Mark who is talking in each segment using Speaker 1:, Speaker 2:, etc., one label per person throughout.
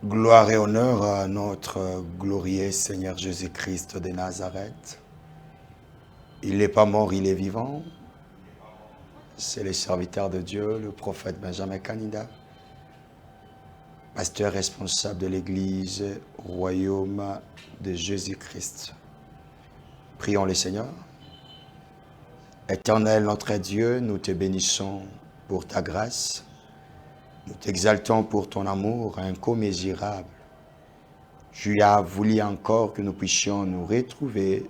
Speaker 1: Gloire et honneur à notre glorieux Seigneur Jésus-Christ de Nazareth. Il n'est pas mort, il est vivant. C'est le serviteur de Dieu, le prophète Benjamin Kanida, pasteur responsable de l'Église Royaume de Jésus-Christ. Prions le Seigneur. Éternel notre Dieu, nous te bénissons pour ta grâce. Nous t'exaltons pour ton amour incommensurable. Tu as voulu encore que nous puissions nous retrouver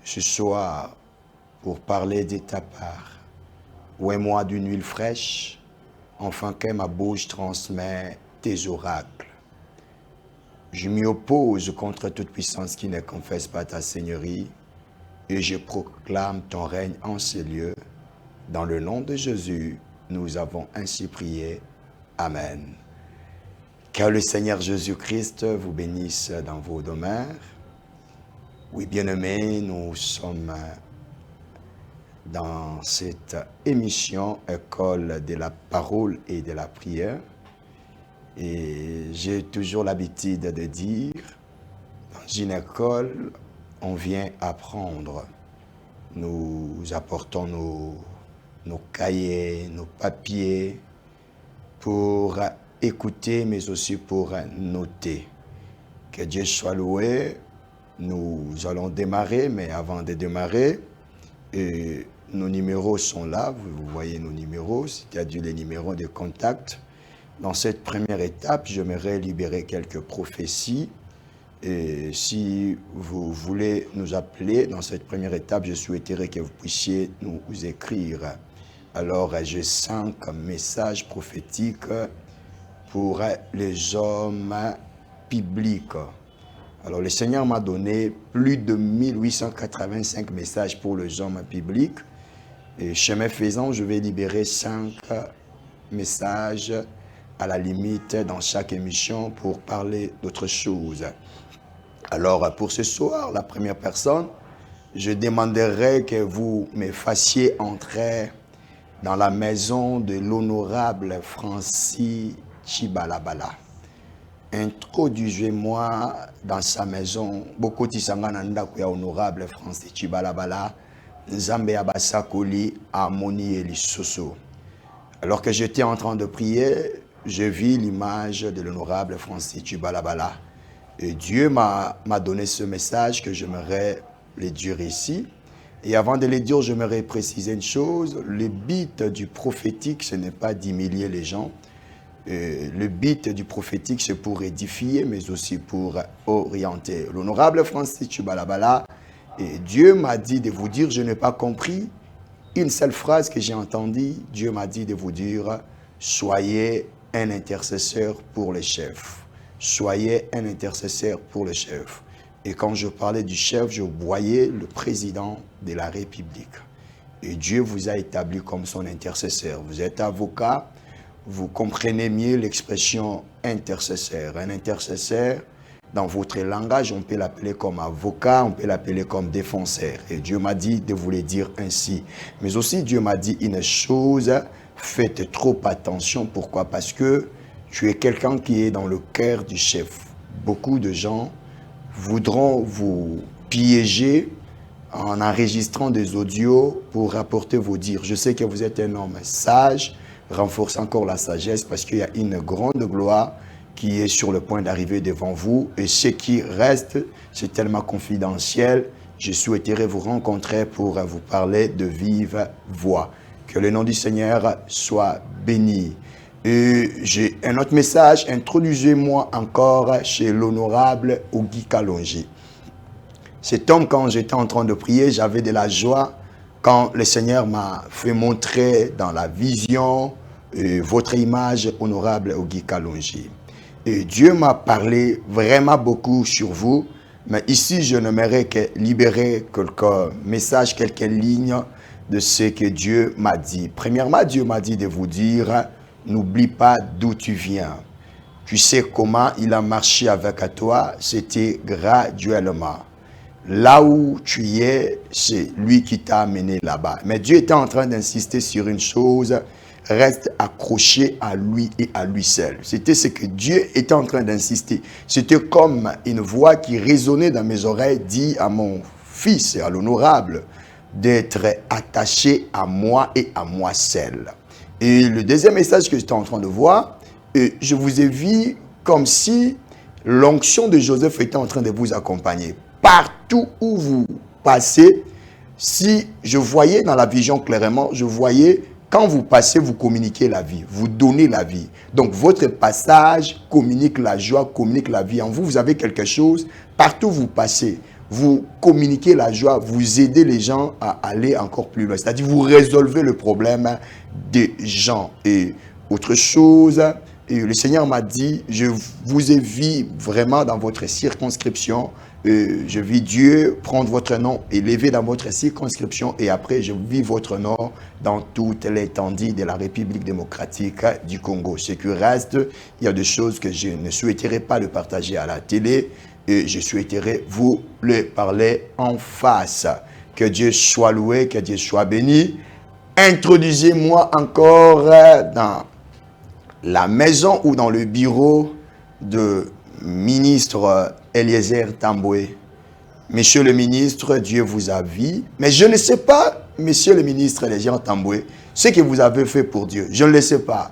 Speaker 1: ce soir pour parler de ta part. Ouais-moi d'une huile fraîche, afin que ma bouche transmet tes oracles. Je m'y oppose contre toute puissance qui ne confesse pas ta seigneurie, et je proclame ton règne en ces lieux. Dans le nom de Jésus, nous avons ainsi prié. Amen. Que le Seigneur Jésus-Christ vous bénisse dans vos demeures. Oui, bien-aimés, nous sommes dans cette émission École de la parole et de la prière. Et j'ai toujours l'habitude de dire, dans une école, on vient apprendre. Nous apportons nos cahiers, nos papiers pour écouter, mais aussi pour noter. Que Dieu soit loué. Nous allons démarrer, mais avant de démarrer, nos numéros sont là. Vous voyez nos numéros, c'est-à-dire les numéros de contact. Dans cette première étape, j'aimerais libérer quelques prophéties. Et si vous voulez nous appeler dans cette première étape, je souhaiterais que vous puissiez nous écrire. Alors, j'ai 5 messages prophétiques pour les hommes publics. Alors, le Seigneur m'a donné plus de 1885 messages pour les hommes publics. Et chemin faisant, je vais libérer 5 messages à la limite dans chaque émission pour parler d'autre chose. Alors, pour ce soir, la première personne, je demanderai que vous me fassiez entrer dans la maison de l'honorable Francis Chibalabala. Introduisez-moi dans sa maison. Beaucoup de sangananda kuya honorable Francis Chibalabala, Nzambe Abasakoli, Harmonie et Lissoso. Alors que j'étais en train de prier, je vis l'image de l'honorable Francis Chibalabala. Et Dieu m'a donné ce message que j'aimerais le dire ici. Et avant de le dire, j'aimerais préciser une chose. Le but du prophétique, ce n'est pas d'humilier les gens. Le but du prophétique, c'est pour édifier, mais aussi pour orienter. L'honorable Francis Chibalabala, et Dieu m'a dit de vous dire, je n'ai pas compris une seule phrase que j'ai entendue. Dieu m'a dit de vous dire, soyez un intercesseur pour les chefs. Soyez un intercesseur pour les chefs. Et quand je parlais du chef, je voyais le président de la République. Et Dieu vous a établi comme son intercesseur. Vous êtes avocat, vous comprenez mieux l'expression intercesseur. Un intercesseur, dans votre langage, on peut l'appeler comme avocat, on peut l'appeler comme défenseur. Et Dieu m'a dit de vous le dire ainsi. Mais aussi, Dieu m'a dit une chose, faites trop attention. Pourquoi? Parce que tu es quelqu'un qui est dans le cœur du chef. Beaucoup de gens voudront vous piéger en enregistrant des audios pour rapporter vos dires. Je sais que vous êtes un homme sage, renforce encore la sagesse parce qu'il y a une grande gloire qui est sur le point d'arriver devant vous. Et ce qui reste, c'est tellement confidentiel. Je souhaiterais vous rencontrer pour vous parler de vive voix. Que le nom du Seigneur soit béni. Et j'ai un autre message, introduisez-moi encore chez l'honorable Ogi Kalonji. Cet homme, quand j'étais en train de prier, j'avais de la joie quand le Seigneur m'a fait montrer dans la vision votre image, honorable Ogi Kalonji. Et Dieu m'a parlé vraiment beaucoup sur vous, mais ici je n'aimerais que libérer quelques messages, quelques lignes de ce que Dieu m'a dit. Premièrement, Dieu m'a dit de vous dire, n'oublie pas d'où tu viens. Tu sais comment il a marché avec toi, c'était graduellement. Là où tu es, c'est lui qui t'a amené là-bas. Mais Dieu était en train d'insister sur une chose, reste accroché à lui et à lui seul. C'était ce que Dieu était en train d'insister. C'était comme une voix qui résonnait dans mes oreilles, dit à mon fils, à l'honorable, d'être attaché à moi et à moi seul. Et le deuxième message que j'étais en train de voir, je vous ai vu comme si l'onction de Joseph était en train de vous accompagner. Partout où vous passez, si je voyais dans la vision clairement, je voyais quand vous passez, vous communiquez la vie, vous donnez la vie. Donc votre passage communique la joie, communique la vie. En vous, vous avez quelque chose, partout où vous passez, vous communiquez la joie, vous aidez les gens à aller encore plus loin. C'est-à-dire vous résolvez le problème des gens. Et autre chose, et le Seigneur m'a dit, je vous ai vu vraiment dans votre circonscription. Je vis Dieu prendre votre nom, élever dans votre circonscription, et après je vis votre nom dans toute l'étendue de la République démocratique du Congo. Ce qui reste, il y a des choses que je ne souhaiterais pas le partager à la télé, et je souhaiterais vous le parler en face. Que Dieu soit loué, que Dieu soit béni. Introduisez-moi encore dans la maison ou dans le bureau de ministre Eliezer Tamboué. Monsieur le ministre, Dieu vous a vu. Mais je ne sais pas, monsieur le ministre Eliezer Tamboué, ce que vous avez fait pour Dieu. Je ne le sais pas.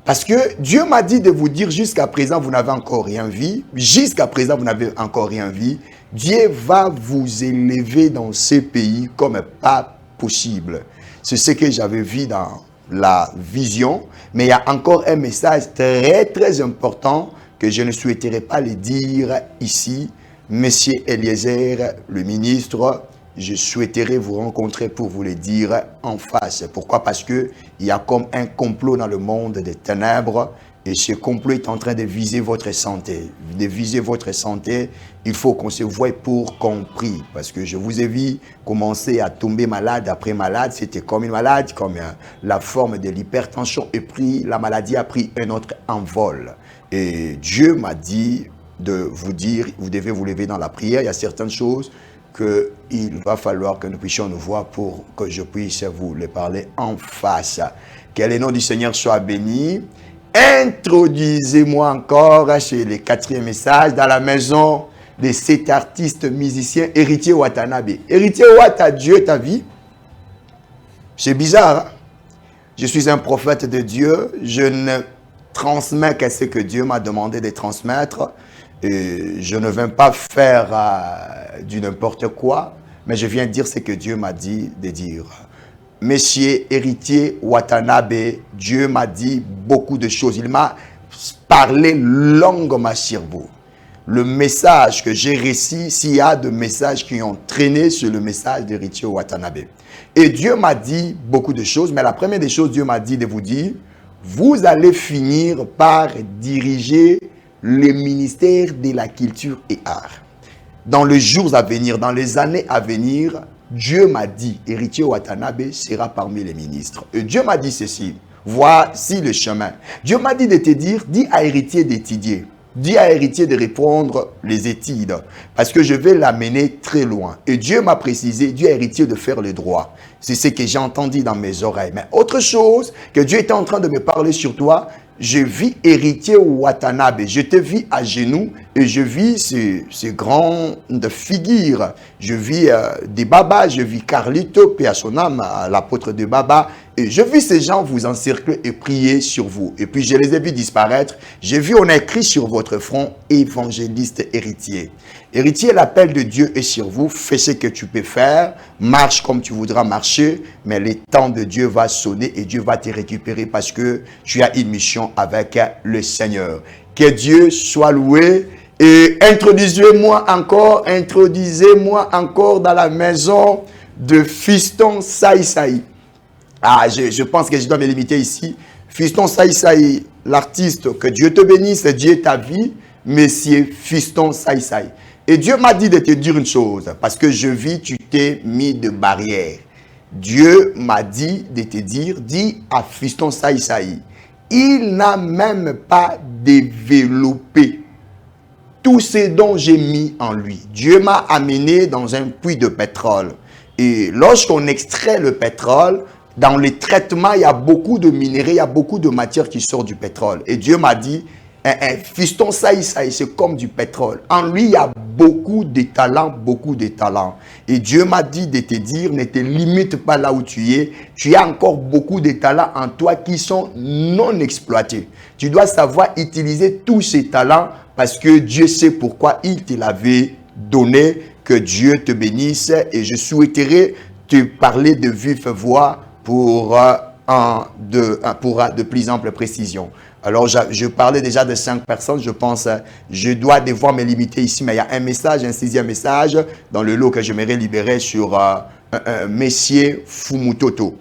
Speaker 1: Parce que Dieu m'a dit de vous dire jusqu'à présent, vous n'avez encore rien vu. Jusqu'à présent, vous n'avez encore rien vu. Dieu va vous élever dans ces pays comme pas possible. C'est ce que j'avais vu dans la vision. Mais il y a encore un message très, très important que je ne souhaiterais pas le dire ici. Monsieur Eliezer, le ministre, je souhaiterais vous rencontrer pour vous le dire en face. Pourquoi? Parce qu'il y a comme un complot dans le monde des ténèbres et ce complot est en train de viser votre santé. De viser votre santé, il faut qu'on se voie pour compris. Parce que je vous ai vu commencer à tomber malade après malade. C'était comme une maladie, comme la forme de l'hypertension. Et puis la maladie a pris un autre envol. Et Dieu m'a dit de vous dire, vous devez vous lever dans la prière. Il y a certaines choses qu'il va falloir que nous puissions nous voir pour que je puisse vous les parler en face. Que le nom du Seigneur soit béni. Introduisez-moi encore chez le quatrième message dans la maison de cet artiste musicien Héritier Watanabe. Héritier Wata, Dieu ta vie. C'est bizarre. Hein? Je suis un prophète de Dieu. Je ne transmets que ce que Dieu m'a demandé de transmettre. Et je ne viens pas faire du n'importe quoi, mais je viens dire ce que Dieu m'a dit de dire. Monsieur Héritier Watanabe, Dieu m'a dit beaucoup de choses. Il m'a parlé longuement sur vous. Le message que j'ai reçu, s'il y a des messages qui ont traîné sur le message d'Héritier Watanabe. Et Dieu m'a dit beaucoup de choses, mais la première des choses, Dieu m'a dit de vous dire, vous allez finir par diriger le ministère de la culture et art. Dans les jours à venir, dans les années à venir, Dieu m'a dit, Héritier Watanabe sera parmi les ministres. Et Dieu m'a dit ceci, voici le chemin. Dieu m'a dit de te dire, dis à Héritier d'étudier. Dis à Héritier de répondre les études. Parce que je vais l'amener très loin. Et Dieu m'a précisé, dis à Héritier de faire le droit. C'est ce que j'ai entendu dans mes oreilles. Mais autre chose que Dieu était en train de me parler sur toi, je vis Héritier Watanabe. Je te vis à genoux et je vis ces grandes figures. Je vis des babas, je vis Carlito, paix à son âme, l'apôtre de Baba. Et je vis ces gens vous encercler et prier sur vous. Et puis je les ai vus disparaître. J'ai vu on a écrit sur votre front, évangéliste héritier. Héritier, l'appel de Dieu est sur vous. Fais ce que tu peux faire. Marche comme tu voudras marcher. Mais le temps de Dieu va sonner et Dieu va te récupérer parce que tu as une mission avec le Seigneur. Que Dieu soit loué. Et introduisez-moi encore dans la maison de Fiston Saïsaï. Ah, je pense que je dois me limiter ici. Fiston Saïsaï, l'artiste, que Dieu te bénisse, Dieu ta vie, Monsieur Fiston Saïsaï. Et Dieu m'a dit de te dire une chose, parce que je vis, tu t'es mis de barrière. Dieu m'a dit de te dire, dis à Fiston Saïsaï, il n'a même pas développé tout ce dont j'ai mis en lui. Dieu m'a amené dans un puits de pétrole. Et lorsqu'on extrait le pétrole, dans les traitements, il y a beaucoup de minéraux, il y a beaucoup de matière qui sort du pétrole. Et Dieu m'a dit, fiston Saï, c'est comme du pétrole. En lui, il y a beaucoup de talents, beaucoup de talents. Et Dieu m'a dit de te dire, ne te limite pas là où tu es. Tu as encore beaucoup de talents en toi qui sont non exploités. Tu dois savoir utiliser tous ces talents parce que Dieu sait pourquoi il te l'avait donné. Que Dieu te bénisse. Et je souhaiterais te parler de vive voix pour de plus ample précision. Alors, je parlais déjà de 5 personnes. Je pense, je dois devoir me limiter ici. Mais il y a un message, un 6e message dans le lot que j'aimerais libérer sur Messier Fumutoto.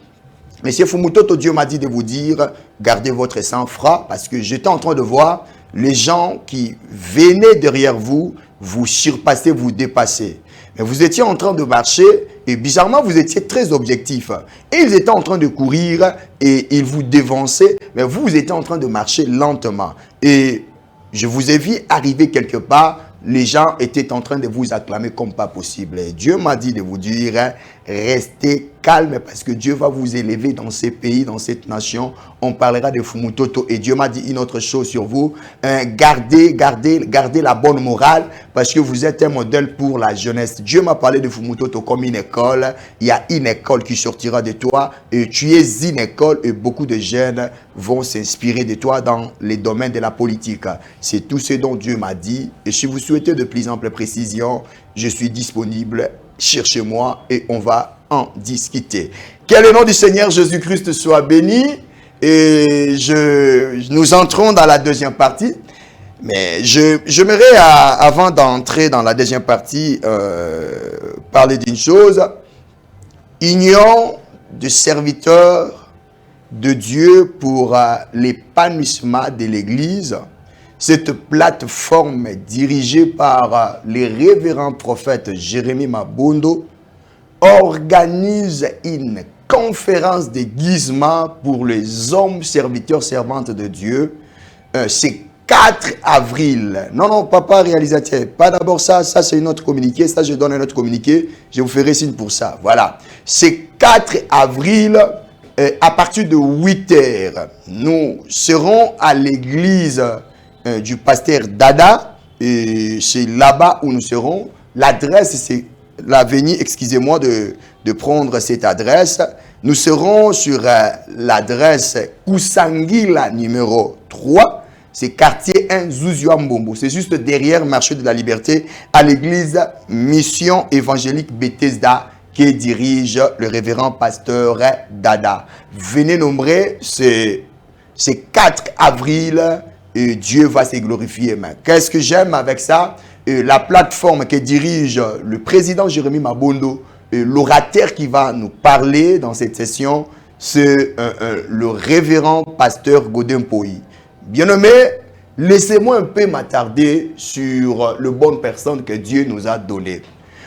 Speaker 1: Monsieur Fumutoto, Dieu m'a dit de vous dire, gardez votre sang-froid parce que j'étais en train de voir les gens qui venaient derrière vous, vous surpasser, vous dépasser. Mais vous étiez en train de marcher et bizarrement, vous étiez très objectif. Et ils étaient en train de courir et ils vous dévançaient, mais vous étiez en train de marcher lentement. Et je vous ai vu arriver quelque part, les gens étaient en train de vous acclamer comme pas possible. Et Dieu m'a dit de vous dire, restez calme parce que Dieu va vous élever dans ces pays, dans cette nation. On parlera de Fumutoto et Dieu m'a dit une autre chose sur vous. Gardez la bonne morale parce que vous êtes un modèle pour la jeunesse. Dieu m'a parlé de Fumutoto comme une école. Il y a une école qui sortira de toi et tu es une école et beaucoup de jeunes vont s'inspirer de toi dans les domaines de la politique. C'est tout ce dont Dieu m'a dit. Et si vous souhaitez de plus amples précisions, je suis disponible. Cherchez-moi et on va en discuter. Que le nom du Seigneur Jésus-Christ soit béni. Et nous entrons dans la deuxième partie. Mais j'aimerais, avant d'entrer dans la deuxième partie, parler d'une chose. Union de serviteurs de Dieu pour l'épanouissement de l'Église. Cette plateforme dirigée par les révérends prophètes Jérémie Mabondo organise une conférence déguisement pour les hommes serviteurs servantes de Dieu. C'est 4 avril. Non, papa réalisateur, pas d'abord ça c'est une autre communiqué. Ça, je donne un autre communiqué. Je vous ferai signe pour ça. Voilà. C'est 4 avril. À partir de 8 heures, nous serons à l'église du pasteur Dada, et c'est là-bas où nous serons. L'adresse, c'est l'avenue, excusez-moi de prendre cette adresse. Nous serons sur l'adresse Kusangila numéro 3, c'est quartier 1 Zouziouambombo. C'est juste derrière Marché de la Liberté, à l'église Mission Évangélique Bethesda, qui dirige le révérend pasteur Dada. Venez nommer, c'est 4 avril. Et Dieu va se glorifier. Qu'est-ce que j'aime avec ça? La plateforme que dirige le président Jérémie Mabondo, l'orateur qui va nous parler dans cette session, c'est le révérend pasteur Godin Poyi. Bien-aimé, laissez-moi un peu m'attarder sur la bonne personne que Dieu nous a donnée.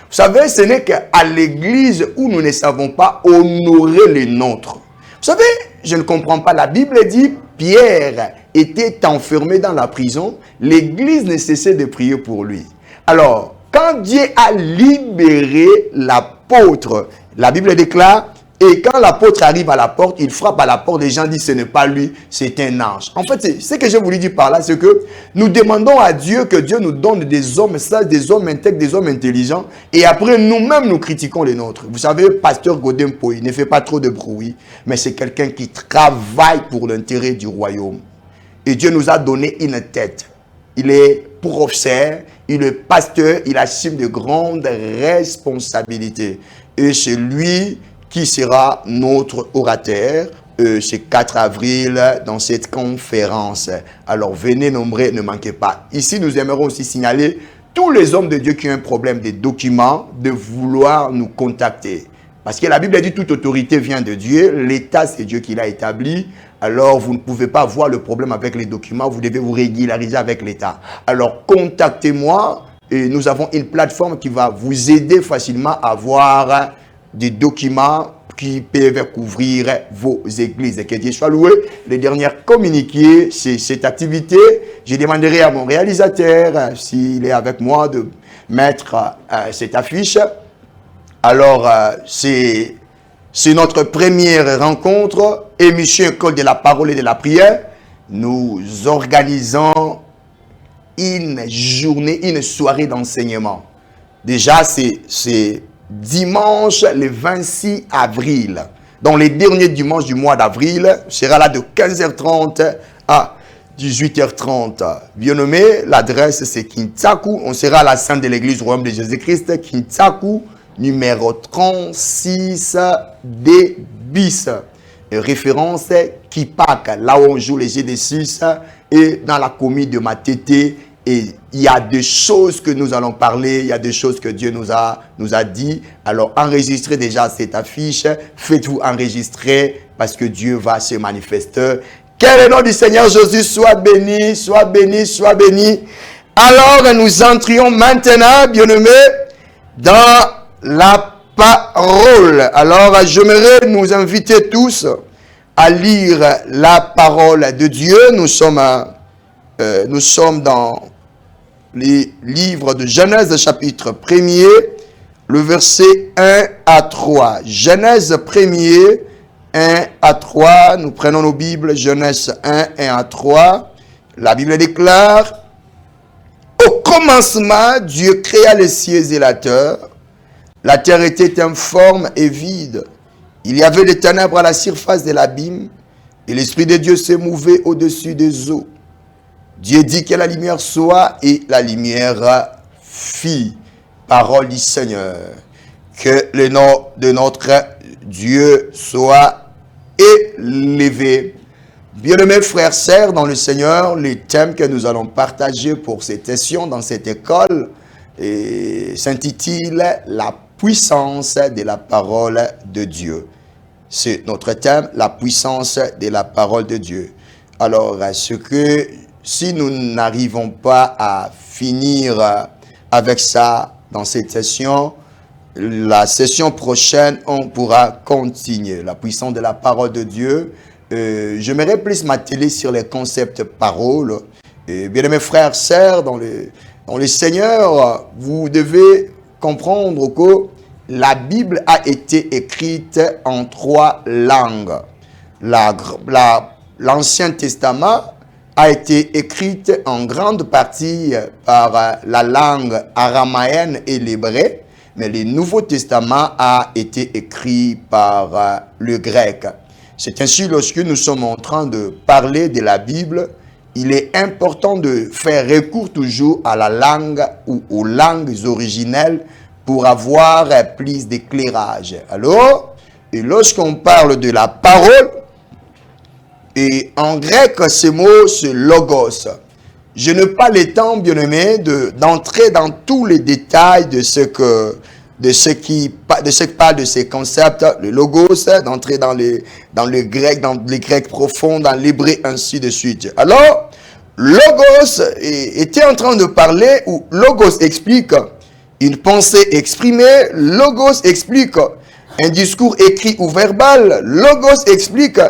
Speaker 1: Vous savez, ce n'est qu'à l'église où nous ne savons pas honorer les nôtres. Vous savez, je ne comprends pas. La Bible dit, Pierre était enfermé dans la prison. L'église ne cessait de prier pour lui. Alors, quand Dieu a libéré l'apôtre, la Bible déclare, et quand l'apôtre arrive à la porte, il frappe à la porte, les gens disent ce n'est pas lui, c'est un ange. En fait, ce que je voulais dire par là, c'est que nous demandons à Dieu que Dieu nous donne des hommes sages, des hommes intègres, des hommes intelligents, et après nous-mêmes nous critiquons les nôtres. Vous savez, pasteur Godin Poyi ne fait pas trop de bruit, mais c'est quelqu'un qui travaille pour l'intérêt du royaume. Et Dieu nous a donné une tête. Il est professeur, il est pasteur, il assume de grandes responsabilités. Et c'est lui qui sera notre orateur ce 4 avril dans cette conférence. Alors venez nommer, ne manquez pas. Ici, nous aimerons aussi signaler tous les hommes de Dieu qui ont un problème des documents, de vouloir nous contacter. Parce que la Bible dit toute autorité vient de Dieu, l'État c'est Dieu qui l'a établi. Alors vous ne pouvez pas voir le problème avec les documents, vous devez vous régulariser avec l'État. Alors contactez-moi et nous avons une plateforme qui va vous aider facilement à avoir des documents qui peuvent couvrir vos églises. Et que Dieu soit loué. Les derniers communiqués, c'est cette activité. Je demanderai à mon réalisateur, s'il est avec moi, de mettre cette affiche. Alors, c'est C'est notre première rencontre, émission École de la parole et de la prière. Nous organisons une journée, une soirée d'enseignement. Déjà, c'est dimanche le 26 avril. Donc, les derniers dimanches du mois d'avril, sera là de 15h30 à 18h30. Bien nommé, l'adresse c'est Kintaku. On sera à la sainte de l'église royaume de Jésus-Christ, Kintaku, numéro 36 D bis. Référence Kipak, là où on joue les GD6 et dans la commune de Matete. Et il y a des choses que nous allons parler, il y a des choses que Dieu nous a dit. Alors enregistrez déjà cette affiche, faites-vous enregistrer parce que Dieu va se manifester. Que le nom du Seigneur Jésus soit béni, soit béni, soit béni. Alors nous entrions maintenant, bien-aimés, dans la parole. Alors j'aimerais nous inviter tous à lire la parole de Dieu. Nous sommes dans les livres de Genèse chapitre 1er, le verset 1 à 3. Genèse 1er, 1 à 3. Nous prenons nos Bibles, Genèse 1, 1 à 3. La Bible déclare: au commencement, Dieu créa les cieux et la terre. La terre était informe et vide. Il y avait des ténèbres à la surface de l'abîme, et l'Esprit de Dieu se mouvait au-dessus des eaux. Dieu dit que la lumière soit, et la lumière fit. Parole du Seigneur. Que le nom de notre Dieu soit élevé. Bien-aimés frères, sœurs dans le Seigneur, les thèmes que nous allons partager pour cette session dans cette école s'intitule la puissance de la parole de Dieu. C'est notre thème, la puissance de la parole de Dieu. Alors, si nous n'arrivons pas à finir avec ça dans cette session, la session prochaine, on pourra continuer. La puissance de la parole de Dieu. J'aimerais plus m'atteler sur les concepts parole. Bien-aimés frères, sœurs, dans le Seigneur, vous devez comprendre que la Bible a été écrite en 3 langues. L'Ancien Testament a été écrite en grande partie par la langue aramaïenne et l'hébreu, mais le Nouveau Testament a été écrit par le grec. C'est ainsi, lorsque nous sommes en train de parler de la Bible, il est important de faire recours toujours à la langue ou aux langues originelles pour avoir plus d'éclairage. Alors, et lorsqu'on parle de la parole, et en grec, ce mot, c'est logos. Je n'ai pas le temps, bien-aimé, d'entrer dans tous les détails de ce qui parle de ces concepts, le logos, d'entrer dans les grecs profonds, dans l'hébreu, ainsi de suite. Alors, logos était en train de parler, ou logos explique une pensée exprimée, logos explique un discours écrit ou verbal, logos explique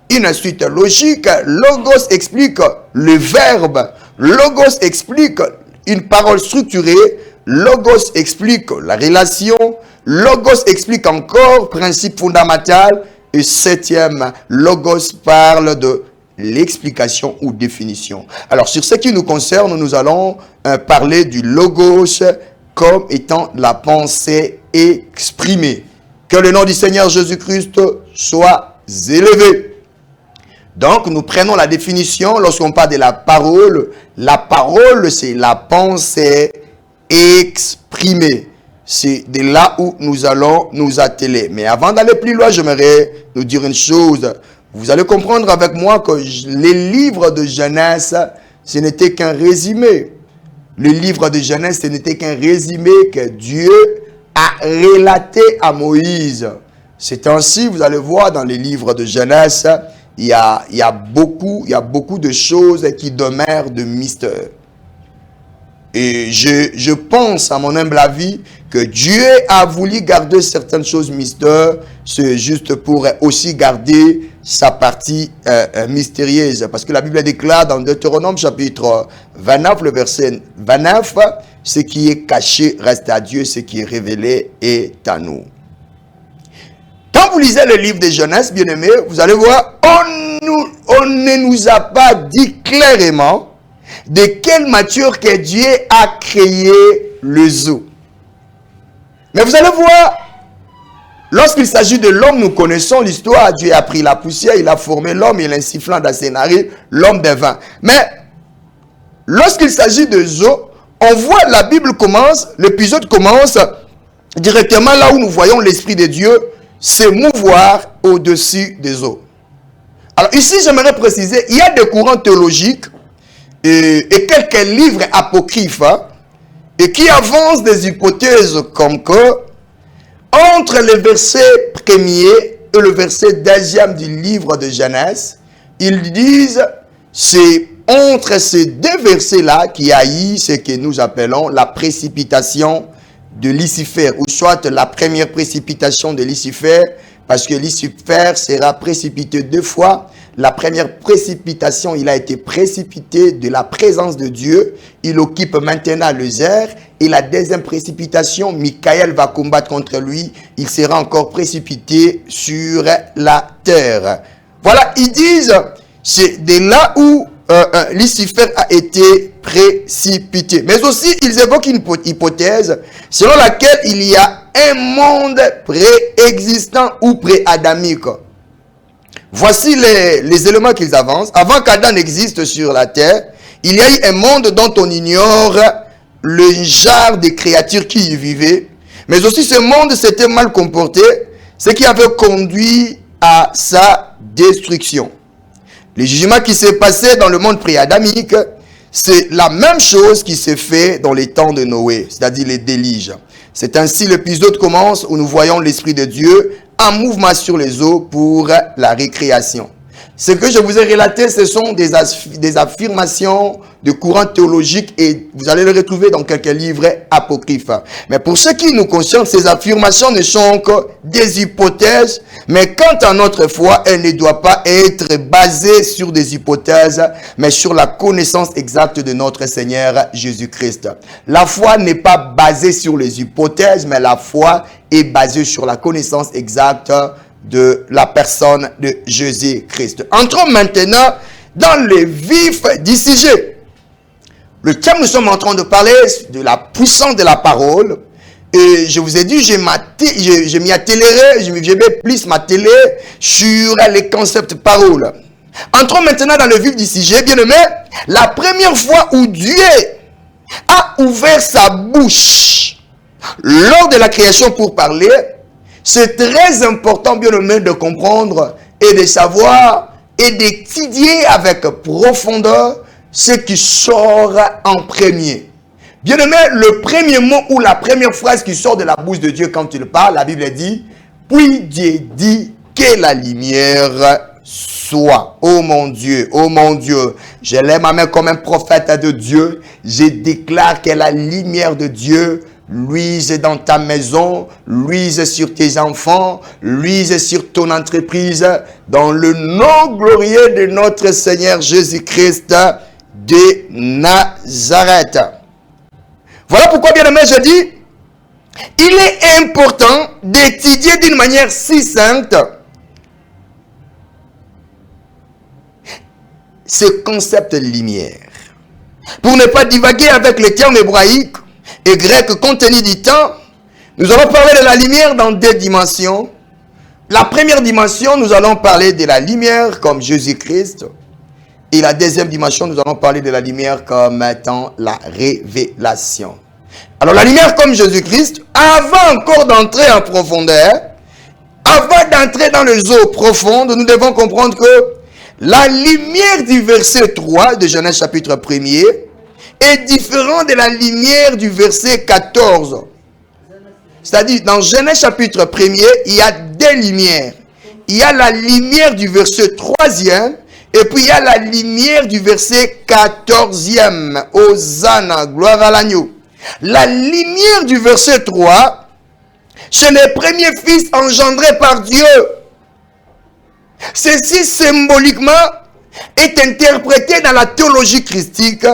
Speaker 1: une suite logique, logos explique le verbe, logos explique une parole structurée, logos explique la relation, logos explique encore principe fondamental, et 7e, logos parle de l'explication ou définition. Alors, sur ce qui nous concerne, nous allons parler du logos comme étant la pensée exprimée. Que le nom du Seigneur Jésus-Christ soit élevé. Donc, nous prenons la définition lorsqu'on parle de la parole. La parole, c'est la pensée exprimée. C'est de là où nous allons nous atteler. Mais avant d'aller plus loin, j'aimerais nous dire une chose. Vous allez comprendre avec moi que les livres de Genèse, ce n'était qu'un résumé. Le livre de Genèse, ce n'était qu'un résumé que Dieu a relaté à Moïse. C'est ainsi, vous allez voir dans les livres de Genèse, il y a beaucoup de choses qui demeurent de mystère. Et je pense, à mon humble avis, que Dieu a voulu garder certaines choses mystères, c'est juste pour aussi garder sa partie mystérieuse. Parce que la Bible déclare dans Deutéronome chapitre 29, le verset 29, ce qui est caché reste à Dieu, ce qui est révélé est à nous. Quand vous lisez le livre de Genèse, bien aimé, vous allez voir, on ne nous a pas dit clairement de quelle matière que Dieu a créé le zoo. Mais vous allez voir, lorsqu'il s'agit de l'homme, nous connaissons l'histoire. Dieu a pris la poussière, il a formé l'homme, il insufflant dans ses narines, l'homme devint. Mais lorsqu'il s'agit de zoo, on voit la Bible commence, l'épisode commence directement là où nous voyons l'Esprit de Dieu se mouvoir au-dessus des eaux. Alors ici, j'aimerais préciser, il y a des courants théologiques et quelques livres apocryphes et qui avancent des hypothèses comme que entre le verset 1er et le verset 2e du livre de Genèse, ils disent c'est entre ces deux versets-là qu'il y a eu ce que nous appelons la précipitation de Lucifer, ou soit la première précipitation de Lucifer, parce que Lucifer sera précipité deux fois. La première précipitation, il a été précipité de la présence de Dieu. Il occupe maintenant les airs. Et la deuxième précipitation, Michael va combattre contre lui. Il sera encore précipité sur la terre. Voilà, ils disent, c'est de là où Lucifer a été précipité. Mais aussi, ils évoquent une hypothèse selon laquelle il y a un monde préexistant ou pré-adamique. Voici les éléments qu'ils avancent. Avant qu'Adam n'existe sur la terre, il y a eu un monde dont on ignore le genre de créatures qui y vivaient. Mais aussi ce monde s'était mal comporté, ce qui avait conduit à sa destruction. Le jugement qui s'est passé dans le monde pré-adamique, c'est la même chose qui s'est fait dans les temps de Noé, c'est-à-dire les déluges. C'est ainsi l'épisode commence où nous voyons l'Esprit de Dieu en mouvement sur les eaux pour la récréation. Ce que je vous ai relaté, ce sont des affirmations de courants théologiques et vous allez les retrouver dans quelques livres apocryphes. Mais pour ce qui nous concerne, ces affirmations ne sont que des hypothèses, mais quant à notre foi, elle ne doit pas être basée sur des hypothèses, mais sur la connaissance exacte de notre Seigneur Jésus-Christ. La foi n'est pas basée sur les hypothèses, mais la foi est basée sur la connaissance exacte de la personne de Jésus-Christ. Entrons maintenant dans le vif du sujet. Le thème, nous sommes en train de parler de la puissance de la parole. Et je vous ai dit, je m'y attellerai, je vais plus m'atteler sur les concepts parole. Entrons maintenant dans le vif du sujet, bien aimé. La première fois où Dieu a ouvert sa bouche lors de la création pour parler, c'est très important, bien aimé, de comprendre et de savoir et d'étudier avec profondeur ce qui sort en premier. Bien aimé, le premier mot ou la première phrase qui sort de la bouche de Dieu quand il parle, la Bible dit, puis Dieu dit que la lumière soit. Oh mon Dieu, je lève ma main comme un prophète de Dieu. Je déclare que la lumière de Dieu luise dans ta maison, luise sur tes enfants, luise sur ton entreprise, dans le nom glorieux de notre Seigneur Jésus-Christ de Nazareth. Voilà pourquoi, bien aimé, je dis, il est important d'étudier d'une manière si sainte ce concept de lumière. Pour ne pas divaguer avec les termes hébraïques et grec compte tenu du temps, nous allons parler de la lumière dans deux dimensions. La première dimension, nous allons parler de la lumière comme Jésus-Christ. Et la deuxième dimension, nous allons parler de la lumière comme étant la révélation. Alors la lumière comme Jésus-Christ, avant encore d'entrer en profondeur, avant d'entrer dans les eaux profondes, nous devons comprendre que la lumière du verset 3 de Genèse chapitre 1er est différente de la lumière du verset 14. C'est-à-dire, dans Genèse chapitre 1er, il y a deux lumières. Il y a la lumière du verset 3e, et puis il y a la lumière du verset 14e. Hosanna, gloire à l'agneau. La lumière du verset 3, c'est le premier fils engendré par Dieu. Ceci symboliquement est interprété dans la théologie christique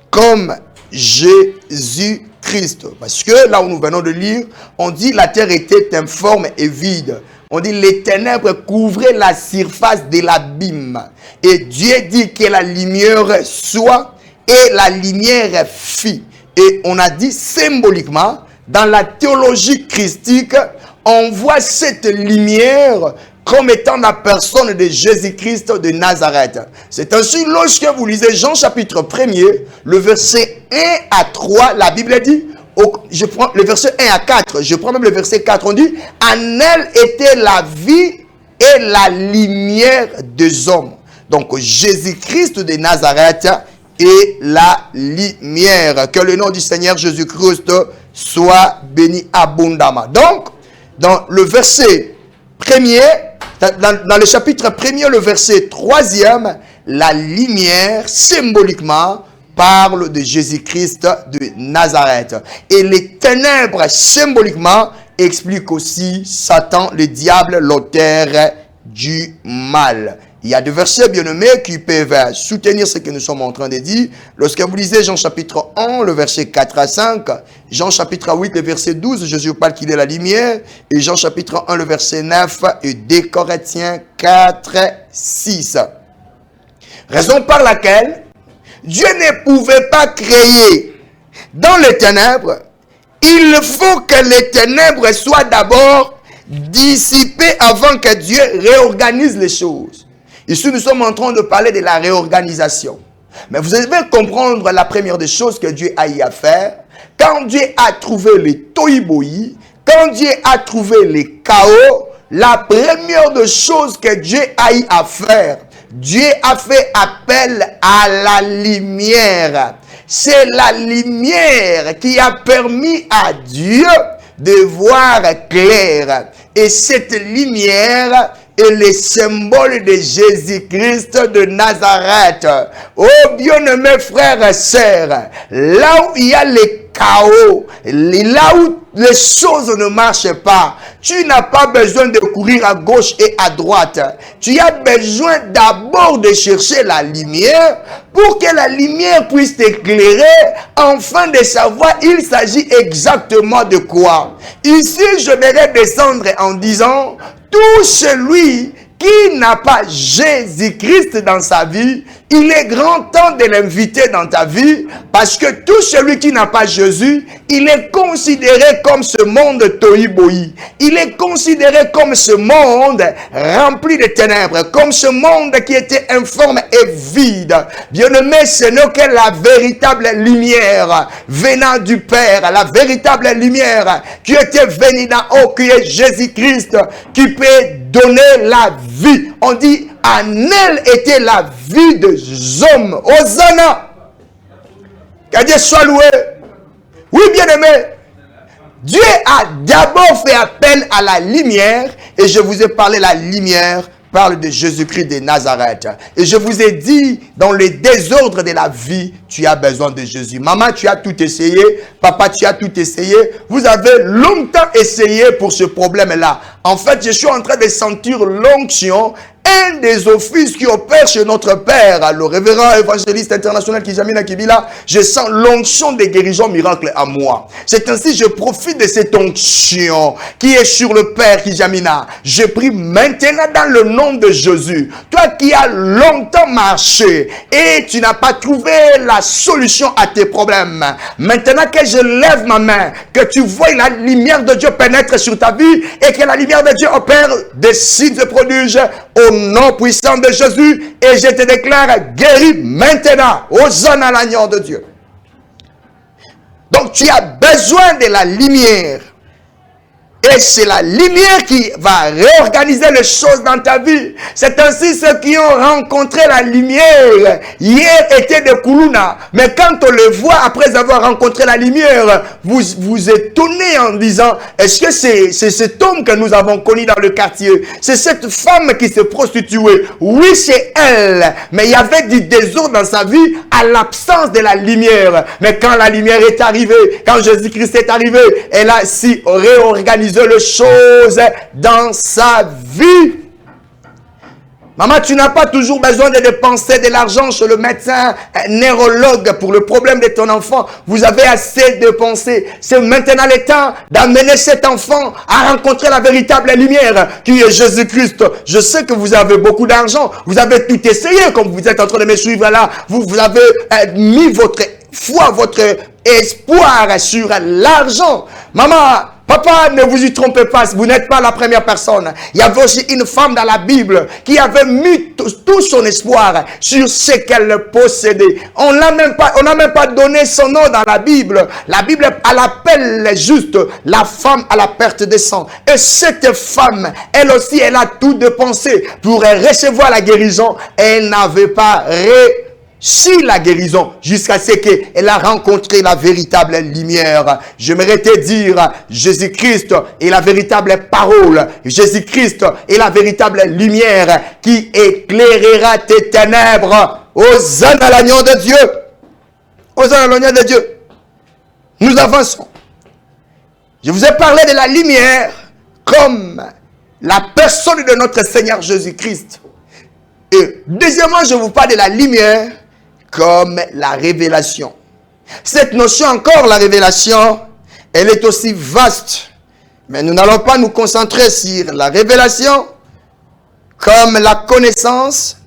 Speaker 1: comme Jésus-Christ. Parce que là où nous venons de lire, on dit la terre était informe et vide. On dit les ténèbres couvraient la surface de l'abîme. Et Dieu dit que la lumière soit et la lumière fit. Et on a dit symboliquement, dans la théologie christique, on voit cette lumière comme étant la personne de Jésus-Christ de Nazareth. C'est ainsi, lorsque vous lisez Jean chapitre 1er, le verset 1 à 3, la Bible dit, je prends le verset 1 à 4, je prends même le verset 4, on dit, en elle était la vie et la lumière des hommes. Donc Jésus-Christ de Nazareth est la lumière. Que le nom du Seigneur Jésus-Christ soit béni abondamment. Donc, dans le verset premier, dans le chapitre 1er, le verset 3e, la lumière, symboliquement, parle de Jésus-Christ de Nazareth. Et les ténèbres, symboliquement, expliquent aussi Satan, le diable, l'auteur du mal. Il y a des versets bien-aimés qui peuvent soutenir ce que nous sommes en train de dire. Lorsque vous lisez Jean chapitre 1, le verset 4 à 5, Jean chapitre 8, le verset 12, Jésus parle qu'il est la lumière, et Jean chapitre 1, le verset 9, et 2 Corinthiens 4, 6. Raison par laquelle Dieu ne pouvait pas créer dans les ténèbres. Il faut que les ténèbres soient d'abord dissipées avant que Dieu réorganise les choses. Ici, nous sommes en train de parler de la réorganisation. Mais vous devez comprendre la première des choses que Dieu a eu à faire. Quand Dieu a trouvé les tohu-bohi, quand Dieu a trouvé les chaos, la première des choses que Dieu a eu à faire, Dieu a fait appel à la lumière. C'est la lumière qui a permis à Dieu de voir clair. Et cette lumière est le symbole de Jésus-Christ de Nazareth. Oh bien-aimés frères et sœurs, là où il y a les chaos, là où les choses ne marchent pas, tu n'as pas besoin de courir à gauche et à droite. Tu as besoin d'abord de chercher la lumière pour que la lumière puisse t'éclairer afin de savoir il s'agit exactement de quoi. Ici, je vais descendre en disant, tout celui qui n'a pas Jésus-Christ dans sa vie, il est grand temps de l'inviter dans ta vie, parce que tout celui qui n'a pas Jésus, il est considéré comme ce monde tohu-bohi. Il est considéré comme ce monde rempli de ténèbres, comme ce monde qui était informe et vide. Bien-aimé, ce n'est que la véritable lumière venant du Père, la véritable lumière qui était venue d'en haut, qui est Jésus-Christ, qui peut donner la vie. On dit, en elle était la vie des hommes. Hosanna! Que Dieu soit loué. Oui, bien-aimé. Dieu a d'abord fait appel à la lumière, et je vous ai parlé, la lumière parle de Jésus-Christ de Nazareth. Et je vous ai dit, dans le désordre de la vie, tu as besoin de Jésus. Maman, tu as tout essayé. Papa, tu as tout essayé. Vous avez longtemps essayé pour ce problème-là. En fait, je suis en train de sentir l'onction, un des offices qui opère chez notre Père, le révérend évangéliste international Kijamina Kibila. Je sens l'onction des guérisons miracles à moi. C'est ainsi je profite de cette onction qui est sur le Père Kijamina. Je prie maintenant dans le nom de Jésus. Toi qui as longtemps marché et tu n'as pas trouvé la solution à tes problèmes. Maintenant que je lève ma main, que tu vois la lumière de Dieu pénètre sur ta vie et que la lumière de Dieu opère des signes et prodiges au nom puissant de Jésus, et je te déclare guéri maintenant. Hosanna à l'agneau de Dieu. Donc tu as besoin de la lumière. Et c'est la lumière qui va réorganiser les choses dans ta vie. C'est ainsi ceux qui ont rencontré la lumière hier étaient de Kuluna. Mais quand on les voit après avoir rencontré la lumière, vous vous étonnez en disant, est-ce que c'est cet homme que nous avons connu dans le quartier? C'est cette femme qui s'est prostituée. Oui, c'est elle. Mais il y avait du désordre dans sa vie à l'absence de la lumière. Mais quand la lumière est arrivée, quand Jésus-Christ est arrivé, elle a si réorganisé les choses dans sa vie. Maman, tu n'as pas toujours besoin de dépenser de l'argent chez le médecin neurologue pour le problème de ton enfant. Vous avez assez dépensé. C'est maintenant le temps d'amener cet enfant à rencontrer la véritable lumière qui est Jésus-Christ. Je sais que vous avez beaucoup d'argent. Vous avez tout essayé comme vous êtes en train de me suivre là. Vous avez mis votre foi, votre espoir sur l'argent. Maman, papa, ne vous y trompez pas, vous n'êtes pas la première personne. Il y avait aussi une femme dans la Bible qui avait mis tout son espoir sur ce qu'elle possédait. On n'a même pas donné son nom dans la Bible. La Bible, elle appelle juste la femme à la perte de sang. Et cette femme, elle aussi, elle a tout dépensé pour recevoir la guérison. Elle n'avait pas sur la guérison jusqu'à ce qu'elle a rencontré la véritable lumière. J'aimerais te dire, Jésus-Christ est la véritable parole. Jésus-Christ est la véritable lumière qui éclairera tes ténèbres. Hosanna à l'agneau de Dieu. Hosanna à l'agneau de Dieu. Nous avançons. Je vous ai parlé de la lumière comme la personne de notre Seigneur Jésus-Christ. Et deuxièmement, je vous parle de la lumière comme la révélation. Cette notion encore, la révélation, elle est aussi vaste. Mais nous n'allons pas nous concentrer sur la révélation comme la connaissance.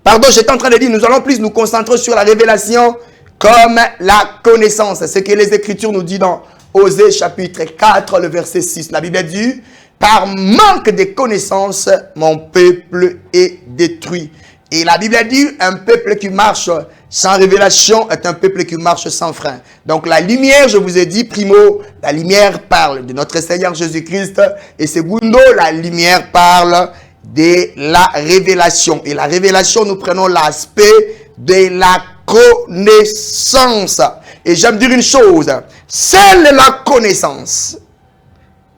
Speaker 1: Pardon, j'étais en train de dire, nous allons plus nous concentrer sur la révélation comme la connaissance. C'est ce que les Écritures nous disent dans Osée chapitre 4, le verset 6. La Bible dit, par manque de connaissances, mon peuple est détruit. Et la Bible dit, un peuple qui marche sans révélation est un peuple qui marche sans frein. Donc la lumière, je vous ai dit, primo, la lumière parle de notre Seigneur Jésus-Christ. Et secondo, la lumière parle de la révélation. Et la révélation, nous prenons l'aspect de la connaissance. Et j'aime dire une chose, seule la connaissance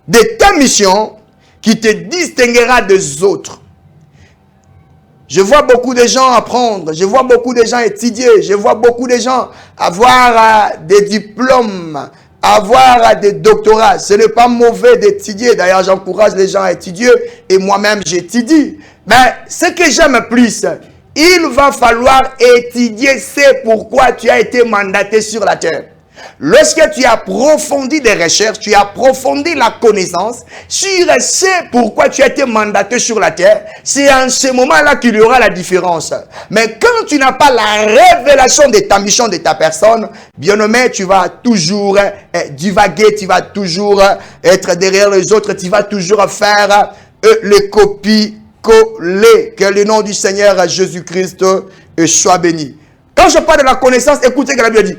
Speaker 1: de ta mission qui te distinguera des autres. Je vois beaucoup de gens apprendre, je vois beaucoup de gens étudier, je vois beaucoup de gens avoir des diplômes, avoir des doctorats. Ce n'est pas mauvais d'étudier, d'ailleurs j'encourage les gens à étudier et moi-même j'étudie. Mais ce que j'aime plus, il va falloir étudier, c'est pourquoi tu as été mandaté sur la terre. Lorsque tu approfondis des recherches, tu approfondis la connaissance sur ce pourquoi tu as été mandaté sur la terre, c'est en ce moment-là qu'il y aura la différence. Mais quand tu n'as pas la révélation de ta mission, de ta personne, bien-aimé, tu vas toujours divaguer, tu vas toujours être derrière les autres, tu vas toujours faire les copies-coller. Que le nom du Seigneur Jésus-Christ soit béni. Quand je parle de la connaissance, écoutez ce que la Bible dit.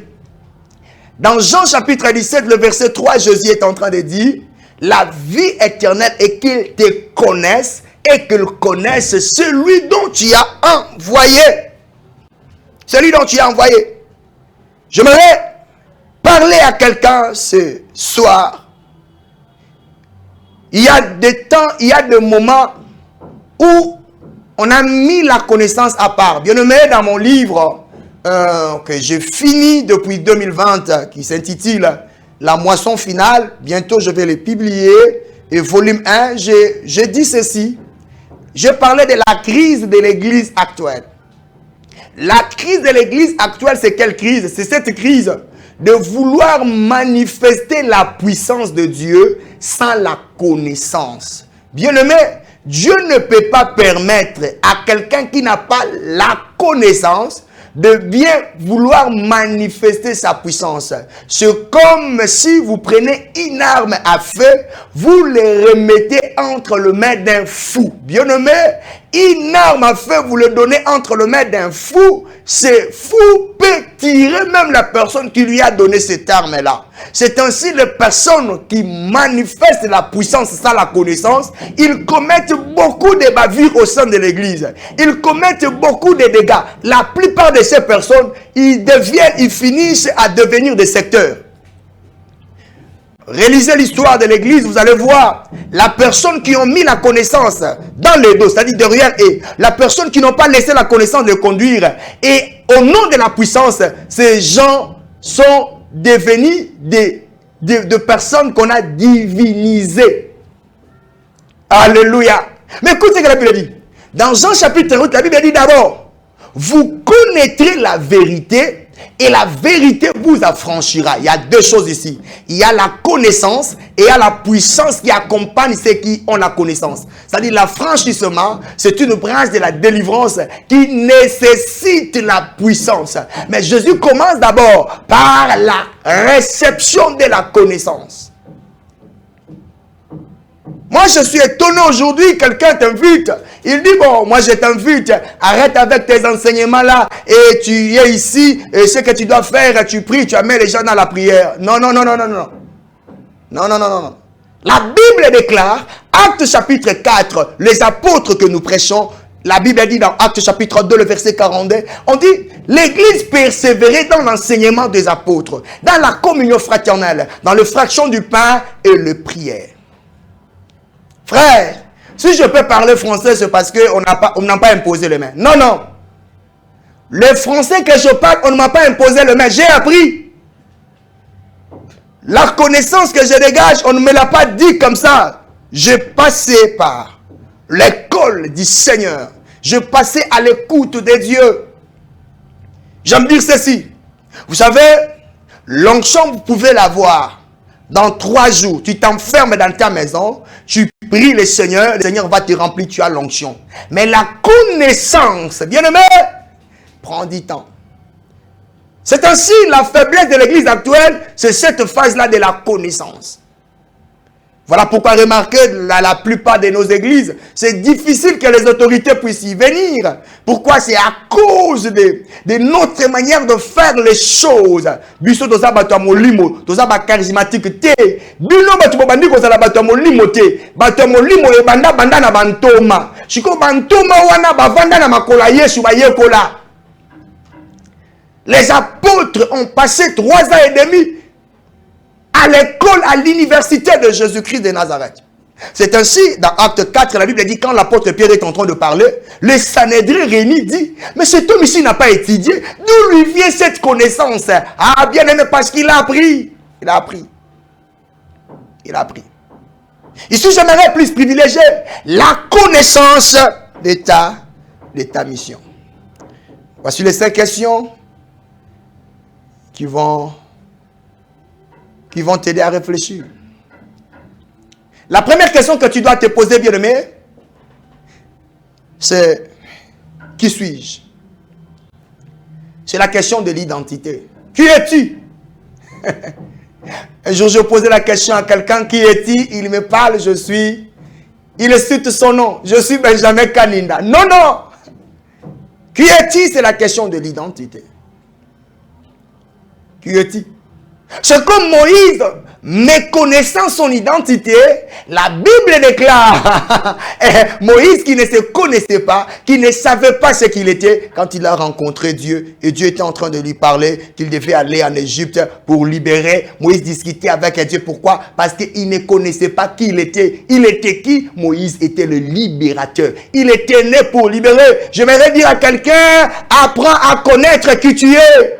Speaker 1: Dans Jean chapitre 17, le verset 3, Jésus est en train de dire, la vie éternelle est qu'ils te connaissent et qu'ils connaissent celui dont tu as envoyé. Celui dont tu as envoyé. J'aimerais parler à quelqu'un ce soir. Il y a des temps, il y a des moments où on a mis la connaissance à part. Bien aimé, dans mon livre que j'ai fini depuis 2020, qui s'intitule La moisson finale. Bientôt, je vais le publier. Et volume 1, j'ai dit ceci. Je parlais de la crise de l'église actuelle. La crise de l'église actuelle, c'est quelle crise? C'est cette crise de vouloir manifester la puissance de Dieu sans la connaissance. Bien-aimé, Dieu ne peut pas permettre à quelqu'un qui n'a pas la connaissance de bien vouloir manifester sa puissance. C'est comme si vous prenez une arme à feu, vous le remettez entre les mains d'un fou. Bien-aimé, une arme à feu, vous le donnez entre les mains d'un fou, ce fou peut tirer même la personne qui lui a donné cette arme-là. C'est ainsi les personnes qui manifestent la puissance sans la connaissance, ils commettent beaucoup de bavures au sein de l'église. Ils commettent beaucoup de dégâts. La plupart de ces personnes, ils finissent à devenir des secteurs. Réalisez l'histoire de l'église, vous allez voir la personne qui ont mis la connaissance dans le dos, c'est-à-dire derrière eux, la personne qui n'ont pas laissé la connaissance de conduire. Et au nom de la puissance, ces gens sont devenus de personnes qu'on a divinisées. Alléluia. Mais écoutez ce que la Bible dit. Dans Jean chapitre 8, la Bible dit d'abord, vous connaîtrez la vérité et la vérité vous affranchira. Il y a deux choses ici. Il y a la connaissance et il y a la puissance qui accompagne ceux qui ont la connaissance. C'est-à-dire l'affranchissement, c'est une branche de la délivrance qui nécessite la puissance. Mais Jésus commence d'abord par la réception de la connaissance. Moi, je suis étonné aujourd'hui, quelqu'un t'invite. Il dit, bon, moi je t'invite, arrête avec tes enseignements là, et tu es ici, et ce que tu dois faire, tu pries, tu amènes les gens dans la prière. Non, non, non, non, non, non. Non, non, non, non, non. La Bible déclare, Actes chapitre 4, les apôtres que nous prêchons, la Bible dit dans Actes chapitre 2, le verset 42, on dit, l'église persévérait dans l'enseignement des apôtres, dans la communion fraternelle, dans le fraction du pain et le prière. Frère, si je peux parler français, c'est parce qu'on n'a pas imposé les mains. Non, non. Le français que je parle, on ne m'a pas imposé les mains. J'ai appris. La connaissance que je dégage, on ne me l'a pas dit comme ça. J'ai passé par l'école du Seigneur. Je passais à l'écoute de Dieu. J'aime dire ceci. Vous savez, l'onction, vous pouvez l'avoir. Dans 3 jours, tu t'enfermes dans ta maison, tu pries le Seigneur va te remplir, tu as l'onction. Mais la connaissance, bien aimé, prend du temps. C'est ainsi la faiblesse de l'église actuelle, c'est cette phase-là de la connaissance. Voilà pourquoi remarquez, la plupart de nos églises, c'est difficile que les autorités puissent y venir. Pourquoi? C'est à cause de notre manière de faire les choses. Biso toza bato molimo, toza ba charismatique te. Bino bato bandi ko za bato molimo te. Bato molimo e banda na bantoma. Chiko bantoma wana bavanda na makola Yesu ba yekola. Les apôtres ont passé 3 ans et demi à l'école, à l'université de Jésus-Christ de Nazareth. C'est ainsi, dans Acte 4, la Bible dit, quand l'apôtre Pierre est en train de parler, le Sanhédrin réuni dit, mais cet homme ici n'a pas étudié, d'où lui vient cette connaissance? Ah, bien aimé, parce qu'il a appris. Il a appris. Il a appris. Ici, j'aimerais plus privilégier la connaissance de ta mission. Voici les 5 questions qui vont t'aider à réfléchir. La première question que tu dois te poser, bien-aimé, c'est qui suis-je? C'est la question de l'identité. Qui es-tu? Un jour, je posais la question à quelqu'un, qui es-tu? Il me parle, il cite son nom. Je suis Benjamin Kaninda. Non, non. Qui es-tu? C'est la question de l'identité. Qui es-tu? C'est comme Moïse, méconnaissant son identité, la Bible déclare Moïse qui ne se connaissait pas, qui ne savait pas ce qu'il était quand il a rencontré Dieu. Et Dieu était en train de lui parler qu'il devait aller en Égypte pour libérer. Moïse discutait avec Dieu. Pourquoi? Parce qu'il ne connaissait pas qui il était. Il était qui? Moïse était le libérateur. Il était né pour libérer. J'aimerais dire à quelqu'un, apprends à connaître qui tu es.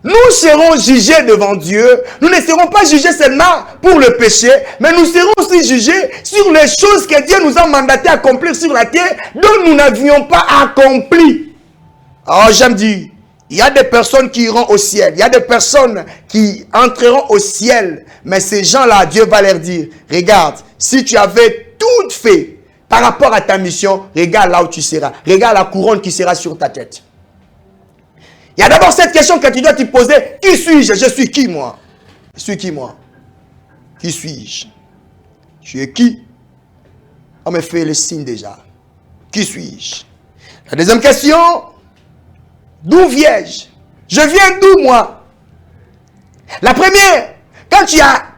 Speaker 1: Nous serons jugés devant Dieu. Nous ne serons pas jugés seulement pour le péché, mais nous serons aussi jugés sur les choses que Dieu nous a mandaté à accomplir sur la terre, dont nous n'avions pas accompli. Alors j'aime dire, il y a des personnes qui iront au ciel. Il y a des personnes qui entreront au ciel. Mais ces gens-là, Dieu va leur dire, regarde, si tu avais tout fait par rapport à ta mission, regarde là où tu seras. Regarde la couronne qui sera sur ta tête. Il y a d'abord cette question que tu dois te poser. Qui suis-je? Je suis qui, moi? Je suis qui, moi? Qui suis-je? Tu es qui? On me fait le signe déjà. Qui suis-je? La deuxième question. D'où viens-je? Je viens d'où, moi? La première, quand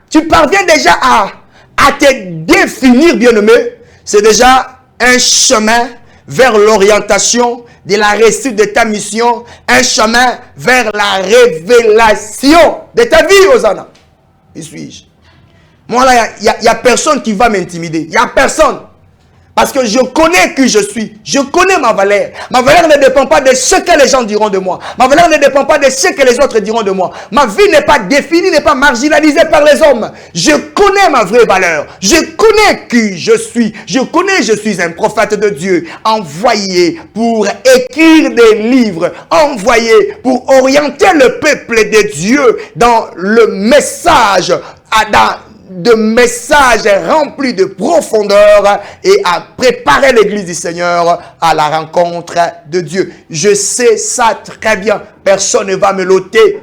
Speaker 1: tu parviens déjà à te définir, bien-aimé, c'est déjà un chemin vers l'orientation de la réussite de ta mission, un chemin vers la révélation de ta vie, Hosanna. Qui suis-je? Moi, là, il n'y a personne qui va m'intimider. Il n'y a personne. Parce que je connais qui je suis. Je connais ma valeur. Ma valeur ne dépend pas de ce que les gens diront de moi. Ma valeur ne dépend pas de ce que les autres diront de moi. Ma vie n'est pas définie, n'est pas marginalisée par les hommes. Je connais ma vraie valeur. Je connais qui je suis. Je connais, je suis un prophète de Dieu, envoyé pour écrire des livres, envoyé pour orienter le peuple de Dieu dans le message, de messages remplis de profondeur et à préparer l'église du Seigneur à la rencontre de Dieu. Je sais ça très bien. Personne ne va me l'ôter.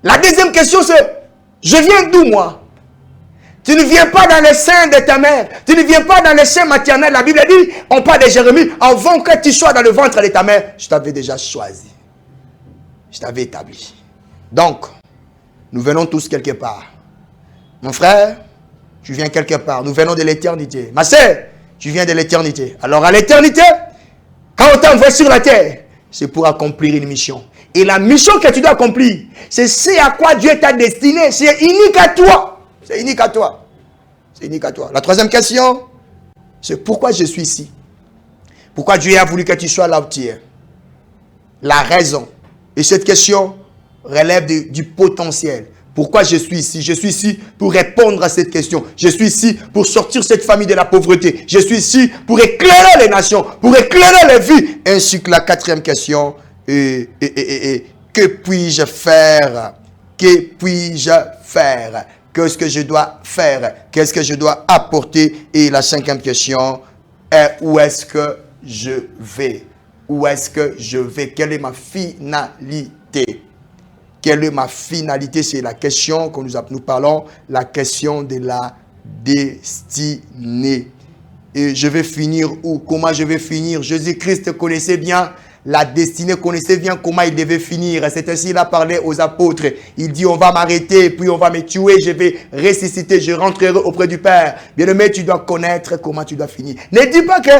Speaker 1: La deuxième question c'est, je viens d'où moi? Tu ne viens pas dans le sein de ta mère. Tu ne viens pas dans le sein maternel. La Bible dit, on parle de Jérémie, avant que tu sois dans le ventre de ta mère, je t'avais déjà choisi. Je t'avais établi. Donc, nous venons tous quelque part. Mon frère, tu viens quelque part. Nous venons de l'éternité. Ma sœur, tu viens de l'éternité. Alors à l'éternité, quand on t'envoie sur la terre, c'est pour accomplir une mission. Et la mission que tu dois accomplir, c'est ce à quoi Dieu t'a destiné. C'est unique à toi. C'est unique à toi. C'est unique à toi. La troisième question, c'est pourquoi je suis ici. Pourquoi Dieu a voulu que tu sois là où tu es. La raison. Et cette question relève du potentiel. Pourquoi je suis ici? Je suis ici pour répondre à cette question. Je suis ici pour sortir cette famille de la pauvreté. Je suis ici pour éclairer les nations, pour éclairer les vies. Ainsi que la quatrième question, que puis-je faire? Que puis-je faire? Qu'est-ce que je dois faire? Qu'est-ce que je dois apporter? Et la cinquième question est où est-ce que je vais? Où est-ce que je vais? Quelle est ma finalité? Quelle est ma finalité? C'est la question que nous parlons, la question de la destinée. Et je vais finir où? Comment je vais finir? Jésus-Christ connaissait bien la destinée, connaissait bien comment il devait finir. C'est ainsi qu'il a parlé aux apôtres. Il dit, on va m'arrêter, puis on va me tuer, je vais ressusciter, je rentrerai auprès du Père. Bien-aimé, tu dois connaître comment tu dois finir. Ne dis pas que,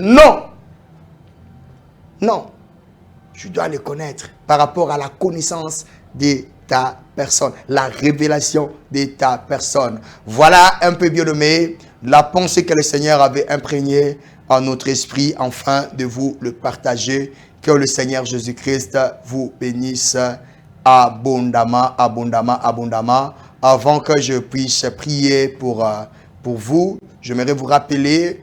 Speaker 1: non. Non. Tu dois le connaître par rapport à la connaissance de ta personne, la révélation de ta personne. Voilà un peu, bien-aimé, la pensée que le Seigneur avait imprégnée en notre esprit, afin de vous le partager. Que le Seigneur Jésus-Christ vous bénisse abondamment, abondamment, abondamment. Avant que je puisse prier pour vous, j'aimerais vous rappeler...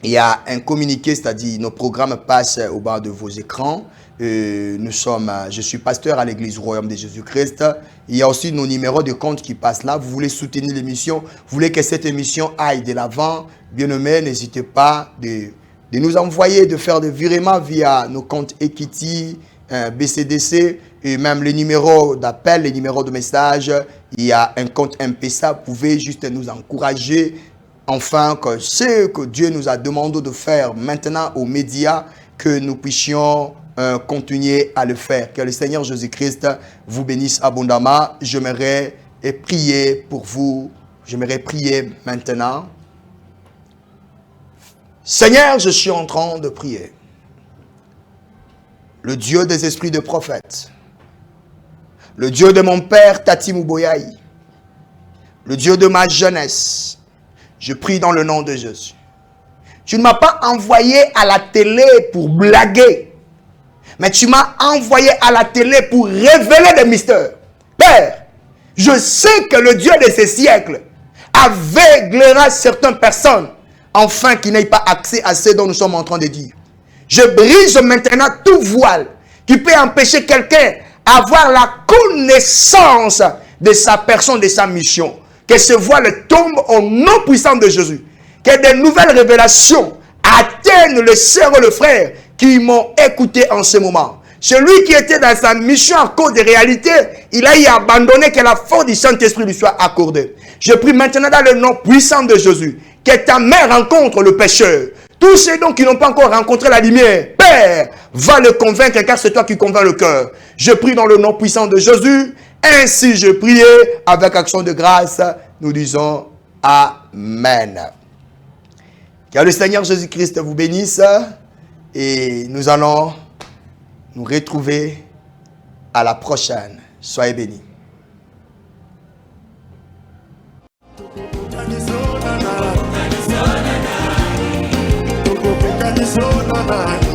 Speaker 1: il y a un communiqué, c'est-à-dire nos programmes passent au bas de vos écrans. Je suis pasteur à l'église Royaume de Jésus-Christ. Il y a aussi nos numéros de compte qui passent là. Vous voulez soutenir l'émission, vous voulez que cette émission aille de l'avant. Bien-aimés, n'hésitez pas de nous envoyer, de faire des virements via nos comptes Equity, BCDC et même les numéros d'appel, les numéros de message. Il y a un compte M-Pesa. Vous pouvez juste nous encourager. Enfin, que ce que Dieu nous a demandé de faire maintenant aux médias, que nous puissions continuer à le faire. Que le Seigneur Jésus-Christ vous bénisse abondamment. J'aimerais prier pour vous. J'aimerais prier maintenant. Seigneur, je suis en train de prier. Le Dieu des esprits de prophètes. Le Dieu de mon père Tati Mouboyaï. Le Dieu de ma jeunesse. Je prie dans le nom de Jésus. Tu ne m'as pas envoyé à la télé pour blaguer. Mais tu m'as envoyé à la télé pour révéler des mystères. Père, je sais que le Dieu de ces siècles aveuglera certaines personnes afin qu'ils n'aient pas accès à ce dont nous sommes en train de dire. Je brise maintenant tout voile qui peut empêcher quelqu'un d'avoir la connaissance de sa personne, de sa mission. Que ce voile tombe au nom puissant de Jésus. Que des nouvelles révélations atteignent le sœur et le frère qui m'ont écouté en ce moment. Celui qui était dans sa mission à cause des réalités, il a y abandonné, que la force du Saint-Esprit lui soit accordée. Je prie maintenant dans le nom puissant de Jésus, que ta mère rencontre le pécheur. Tous ceux donc qui n'ont pas encore rencontré la lumière, Père, va le convaincre, car c'est toi qui convaincs le cœur. Je prie dans le nom puissant de Jésus. Ainsi je priais avec action de grâce. Nous disons Amen. Que le Seigneur Jésus-Christ vous bénisse. Et nous allons nous retrouver à la prochaine. Soyez bénis.
Speaker 2: sonana